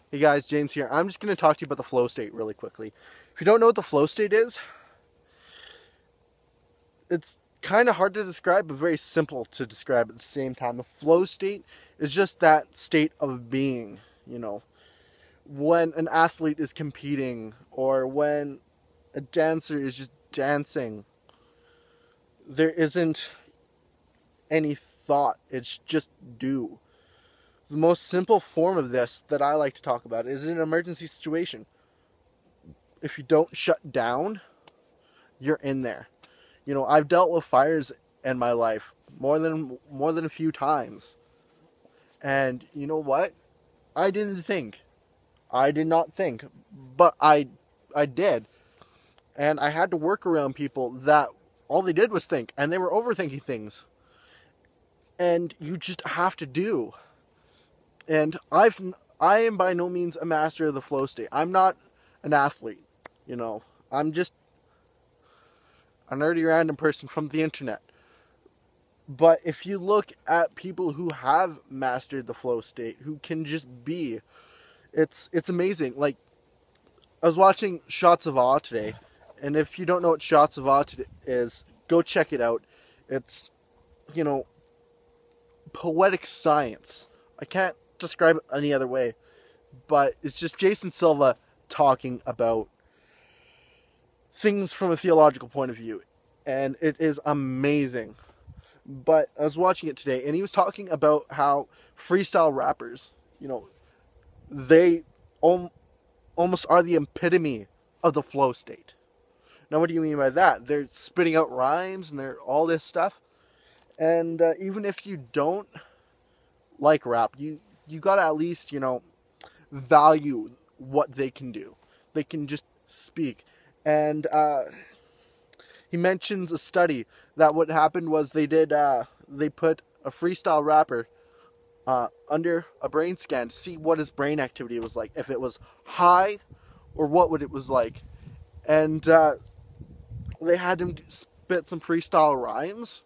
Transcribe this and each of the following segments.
Hey guys, James here. I'm just going to talk to you about the flow state really quickly. If you don't know what the flow state is, it's kind of hard to describe, but very simple to describe at the same time. The flow state is just that state of being, when an athlete is competing or when a dancer is just dancing. There isn't any thought, it's just do. The most simple form of this that I like to talk about is an emergency situation. If you don't shut down, you're in there. I've dealt with fires in my life more than a few times. And you know what? I didn't think. I did not think, but I did. And I had to work around people that all they did was think, and they were overthinking things. And you just have to do. And I am by no means a master of the flow state. I'm not an athlete, I'm just a nerdy random person from the internet. But if you look at people who have mastered the flow state, who can just be, it's amazing. Like, I was watching Shots of Awe today, and if you don't know what Shots of Awe is, go check it out. It's, poetic science. I can't describe it any other way, but it's just Jason Silva talking about things from a theological point of view, and it is amazing. But I was watching it today, and he was talking about how freestyle rappers, they almost are the epitome of the flow state. Now, what do you mean by that? They're spitting out rhymes and they're all this stuff, and even if you don't like rap, you gotta at least value what they can do. They can just speak. And he mentions a study that what happened was they put a freestyle rapper under a brain scan to see what his brain activity was like, if it was high or what would it was like. And they had him spit some freestyle rhymes.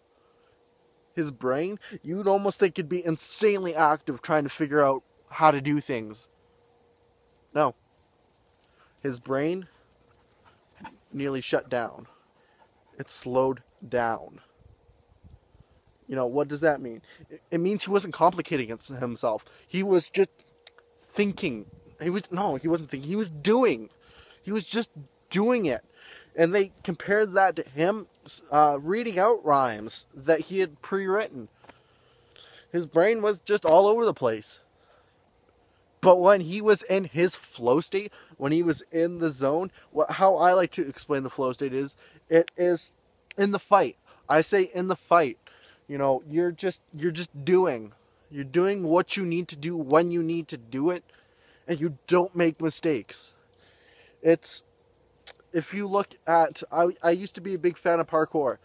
His brain, you'd almost think it'd be insanely active trying to figure out how to do things. No. His brain nearly shut down. It slowed down. What does that mean? It means he wasn't complicating himself. He was just thinking. He wasn't thinking. He was doing. He was just doing it. And they compared that to him reading out rhymes that he had pre-written. His brain was just all over the place. But when he was in his flow state, when he was in the zone, how I like to explain the flow state is, it is in the fight. I say in the fight. You're just doing. You're doing what you need to do when you need to do it, and you don't make mistakes. If you look at, I used to be a big fan of parkour.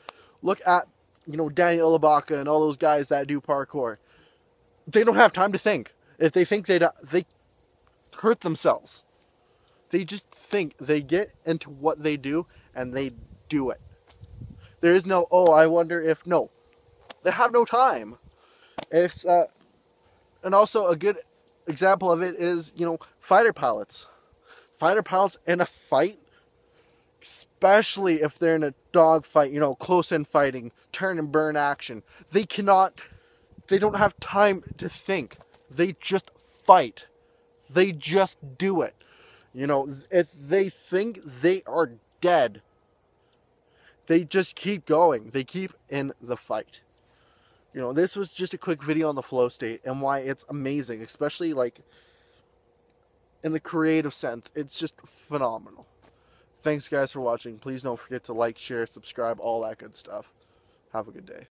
Look at, Danny Ilibaka and all those guys that do parkour. They don't have time to think. If they think, they hurt themselves. They just think. They get into what they do, and they do it. There is no, I wonder if, no. They have no time. And also a good example of it is, fighter pilots. Fighter pilots in a fight, especially if they're in a dogfight, close-in fighting, turn and burn action. They don't have time to think. They just fight. They just do it. If they think, they are dead. They just keep going. They keep in the fight. This was just a quick video on the flow state and why it's amazing, especially like in the creative sense. It's just phenomenal. Thanks guys for watching. Please don't forget to like, share, subscribe, all that good stuff. Have a good day.